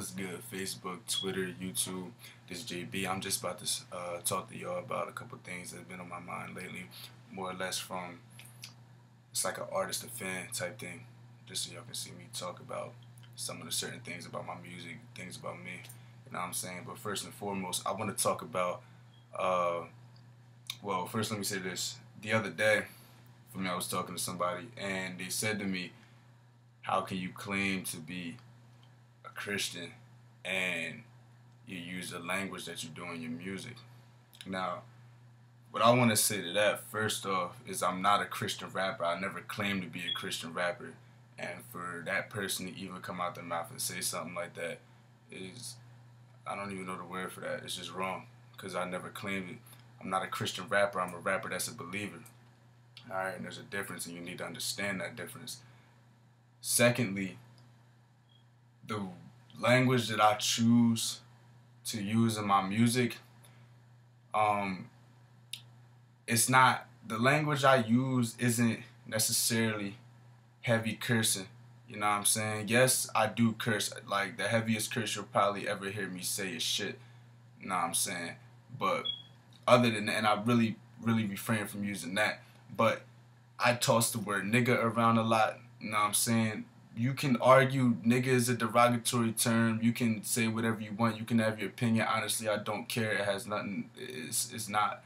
What's good? Facebook, Twitter, YouTube. This is JB. I'm just about to talk to y'all about a couple things that's been on my mind lately, more or less from it's like an artist to fan type thing, just so y'all can see me talk about some of the certain things about my music, things about me. You know what I'm saying? But first and foremost, I want to talk about. Well, first let me say this. The other day, for me, I was talking to somebody, and they said to me, "How can you claim to be a Christian and you use the language that you do in your music?" Now, what I want to say to that, first off, is I'm not a Christian rapper. I never claimed to be a Christian rapper. And for that person to even come out their mouth and say something like that is, I don't even know the word for that. It's just wrong because I never claimed it. I'm not a Christian rapper. I'm a rapper that's a believer. All right, and there's a difference, and you need to understand that difference. Secondly, the language that I choose to use in my music, it's not, the language I use isn't necessarily heavy cursing. You know what I'm saying? Yes, I do curse. Like, the heaviest curse you'll probably ever hear me say is shit. You know what I'm saying? But other than that, and I really refrain from using that. But I toss the word nigga around a lot. You know what I'm saying? You can argue nigga is a derogatory term. You can say whatever you want. You can have your opinion. Honestly, I don't care. It has nothing. It's not.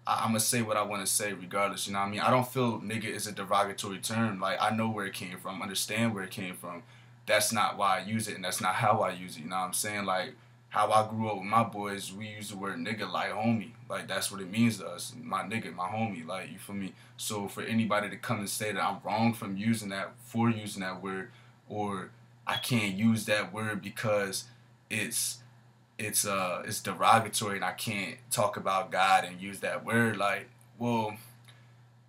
I'm going to say what I want to say regardless. You know what I mean? I don't feel nigga is a derogatory term. Like, I know where it came from. Understand where it came from. That's not why I use it, and that's not how I use it. You know what I'm saying? Like, how I grew up with my boys, we use the word nigga like homie. Like, that's what it means to us. My nigga, my homie. Like, you feel me? So for anybody to come and say that I'm wrong from using that, for using that word, or I can't use that word because it's derogatory and I can't talk about God and use that word, like, well,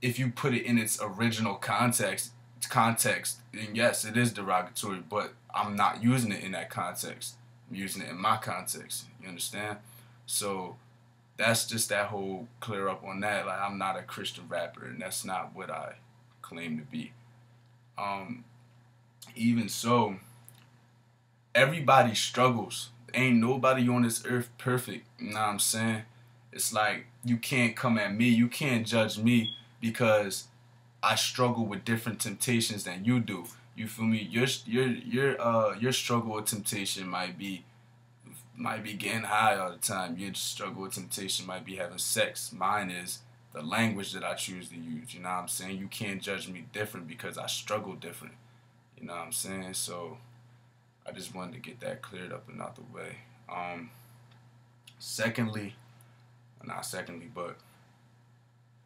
if you put it in its original context, then yes, it is derogatory, but I'm not using it in that context. I'm using it in my context. You understand? So that's just that whole clear up on that. Like, I'm not a Christian rapper, and that's not what I claim to be. Even so, everybody struggles. Ain't nobody on this earth perfect. You know what I'm saying? It's like, you can't come at me, you can't judge me because I struggle with different temptations than you do. You feel me? Your struggle with temptation might be getting high all the time. Your struggle with temptation might be having sex. Mine is the language that I choose to use. You know what I'm saying? You can't judge me different because I struggle different. You know what I'm saying? So I just wanted to get that cleared up and out the way. But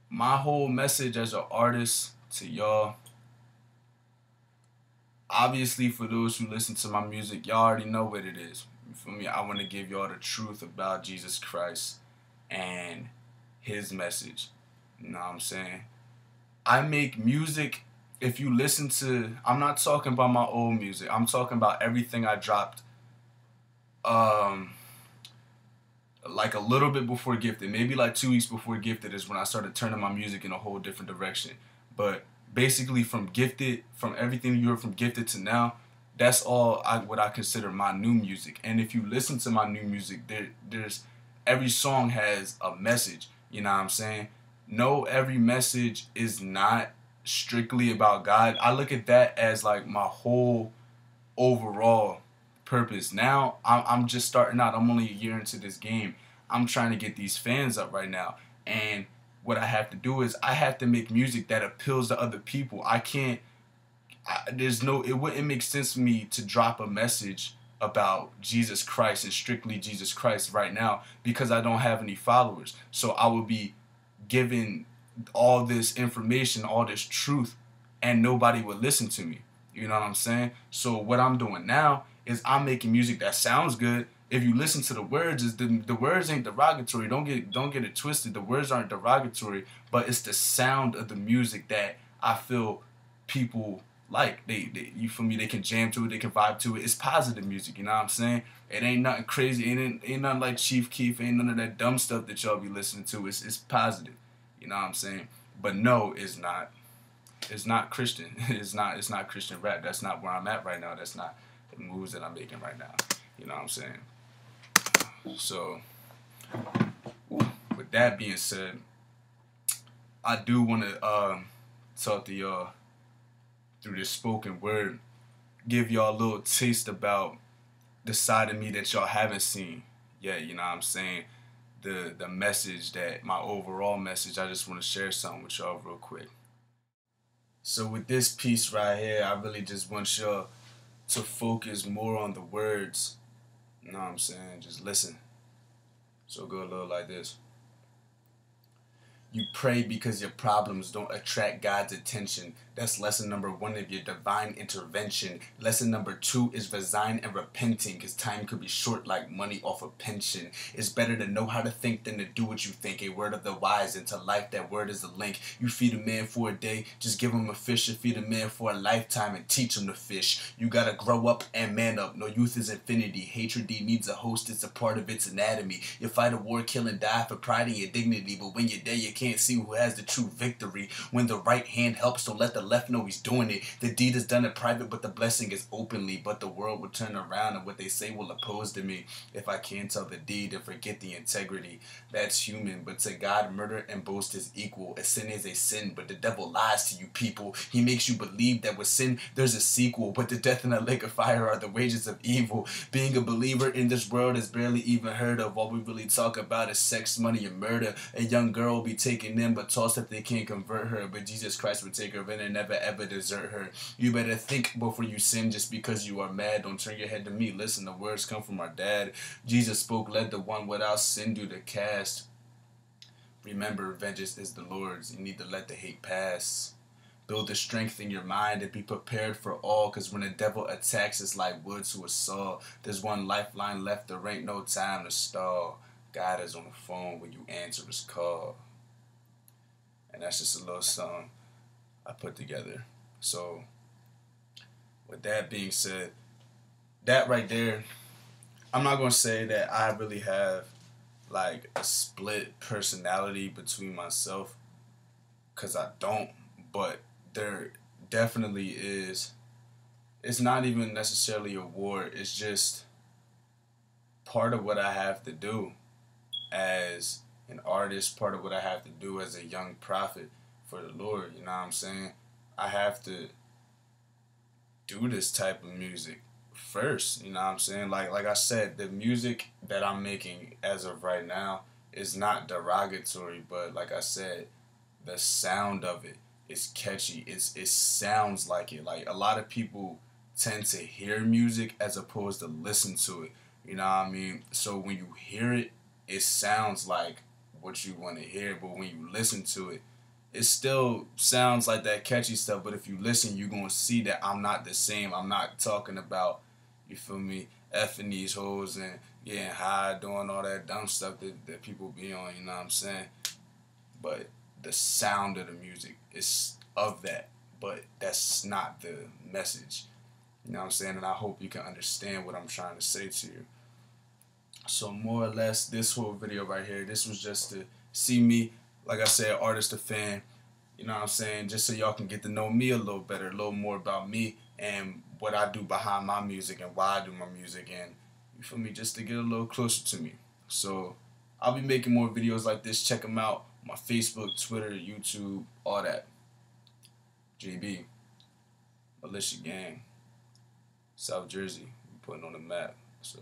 my whole message as an artist to y'all, obviously for those who listen to my music, y'all already know what it is. You feel me? I want to give y'all the truth about Jesus Christ and his message. You know what I'm saying? I make music. If you listen to, I'm not talking about my old music. I'm talking about everything I dropped like a little bit before Gifted. Maybe like 2 weeks before Gifted is when I started turning my music in a whole different direction. But basically from Gifted, from everything you heard from Gifted to now, that's all what I consider my new music. And if you listen to my new music, there's every song has a message. You know what I'm saying? No, every message is not strictly about God. I look at that as like my whole overall purpose. Now I'm just starting out. I'm only a year into this game. I'm trying to get these fans up right now, and what I have to do is I have to make music that appeals to other people. It wouldn't make sense for me to drop a message about Jesus Christ and strictly Jesus Christ right now because I don't have any followers. So I would be giving all this information, all this truth, and nobody would listen to me. You know what I'm saying? So what I'm doing now is I'm making music that sounds good. If you listen to the words, the words ain't derogatory. Don't get it twisted. The words aren't derogatory, but it's the sound of the music that I feel people like. You feel me? They can jam to it. They can vibe to it. It's positive music. You know what I'm saying? It ain't nothing crazy. Ain't nothing like Chief Keef. Ain't none of that dumb stuff that y'all be listening to. It's positive. You know what I'm saying? But no, it's not. It's not Christian. It's not Christian rap. That's not where I'm at right now. That's not the moves that I'm making right now. You know what I'm saying? So, with that being said, I do want to talk to y'all through this spoken word, give y'all a little taste about the side of me that y'all haven't seen yet. You know what I'm saying? The message, that my overall message, I just want to share something with y'all real quick. So with this piece right here, I really just want y'all to focus more on the words. You know what I'm saying? Just listen. So go a little like this. You pray because your problems don't attract God's attention. That's lesson number 1 of your divine intervention. Lesson number 2 is resign and repenting, because time could be short like money off a pension. It's better to know how to think than to do what you think. A word of the wise, into life that word is a link. You feed a man for a day, just give him a fish. You feed a man for a lifetime and teach him to fish. You gotta grow up and man up. No youth is infinity. Hatred needs a host, it's a part of its anatomy. You fight a war, kill and die for pride and your dignity, but when you're dead you can't see who has the true victory. When the right hand helps, don't let the left know he's doing it. The deed is done in private, but the blessing is openly. But the world will turn around and what they say will oppose to me. If I can't tell the deed and forget the integrity, that's human. But to God, murder and boast is equal. A sin is a sin, but the devil lies to you people. He makes you believe that with sin there's a sequel, but the death and the lake of fire are the wages of evil. Being a believer in this world is barely even heard of. All we really talk about is sex, money, and murder. A young girl will be taken in but tossed if they can't convert her. But Jesus Christ would take her in and never ever desert her. You better think before you sin just because you are mad. Don't turn your head to me. Listen, the words come from our dad. Jesus spoke, let the one without sin do the cast. Remember, vengeance is the Lord's. You need to let the hate pass. Build the strength in your mind and be prepared for all, because when the devil attacks, it's like wood to a saw. There's one lifeline left, there ain't no time to stall. God is on the phone when you answer his call. And that's just a little song I put together. So, with that being said, that right there, I'm not going to say that I really have like a split personality between myself, because I don't, but there definitely is. It's not even necessarily a war, it's just part of what I have to do as an artist, part of what I have to do as a young prophet for the Lord. You know what I'm saying? I have to do this type of music first. You know what I'm saying? Like I said, the music that I'm making as of right now is not derogatory, but like I said, the sound of it is catchy. It sounds like it. Like, a lot of people tend to hear music as opposed to listen to it. You know what I mean? So when you hear it, it sounds like what you want to hear, but when you listen to it, it still sounds like that catchy stuff. But if you listen, you're gonna see that I'm not the same. I'm not talking about, you feel me, effing these hoes and getting high, doing all that dumb stuff that people be on, you know what I'm saying? But the sound of the music is of that, but that's not the message. You know what I'm saying? And I hope you can understand what I'm trying to say to you. So more or less, this whole video right here, this was just to see me, like I said, artist to fan. You know what I'm saying? Just so y'all can get to know me a little better, a little more about me and what I do behind my music and why I do my music, and you feel me, just to get a little closer to me. So I'll be making more videos like this. Check them out on my Facebook, Twitter, YouTube, all that. JB, Militia Gang, South Jersey, we putting on the map. So